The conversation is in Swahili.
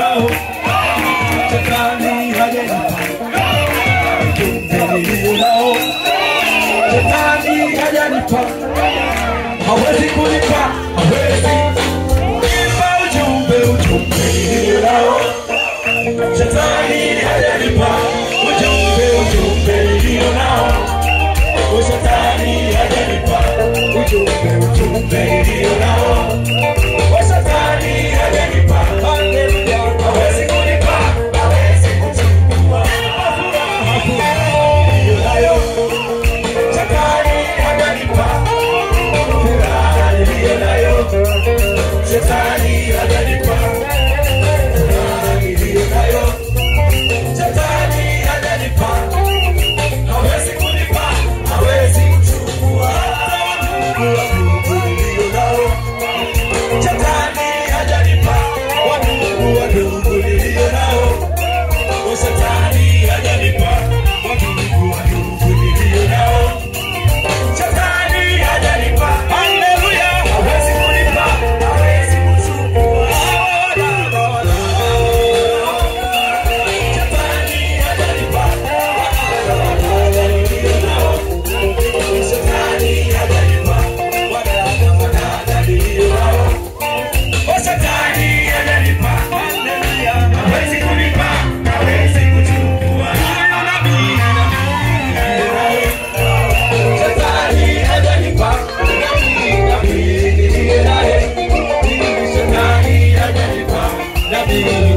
nao. Shetani hajanipa ujumbe nilio nao. Shetani hajanipa, hawezi kunipa, hawezi kunipa ujumbe nilio nao. Shetani hajanipa ujumbe nilio nao. Shetani hajanipa ujumbe nilio nao. Shetani hajanipa, hawezi kunipa, hawezi kuchukua nilio nayo. Shetani hajanipa furaha nilio nayo. Shetani hajanipa furaha nilio nayo. Shetani hajanipa, hawezi kunipa, hawezi kuchukua nilio nao. Shetani hajanipa wadugu nilio nao. Shetani hajanipa wadugu nilio nao. Shetani hajanipa, haleluya, hawezi kunipa, hawezi kuchukua. Shetani hajanipa nilio nao. Shetani hajanipa wadada nilio nao. Shetani hajanipa, haleluya, hawezi kunipa, hawezi kuchukua. Shetani hajanipa nabii niliye naye. Shetani hajanipa nabii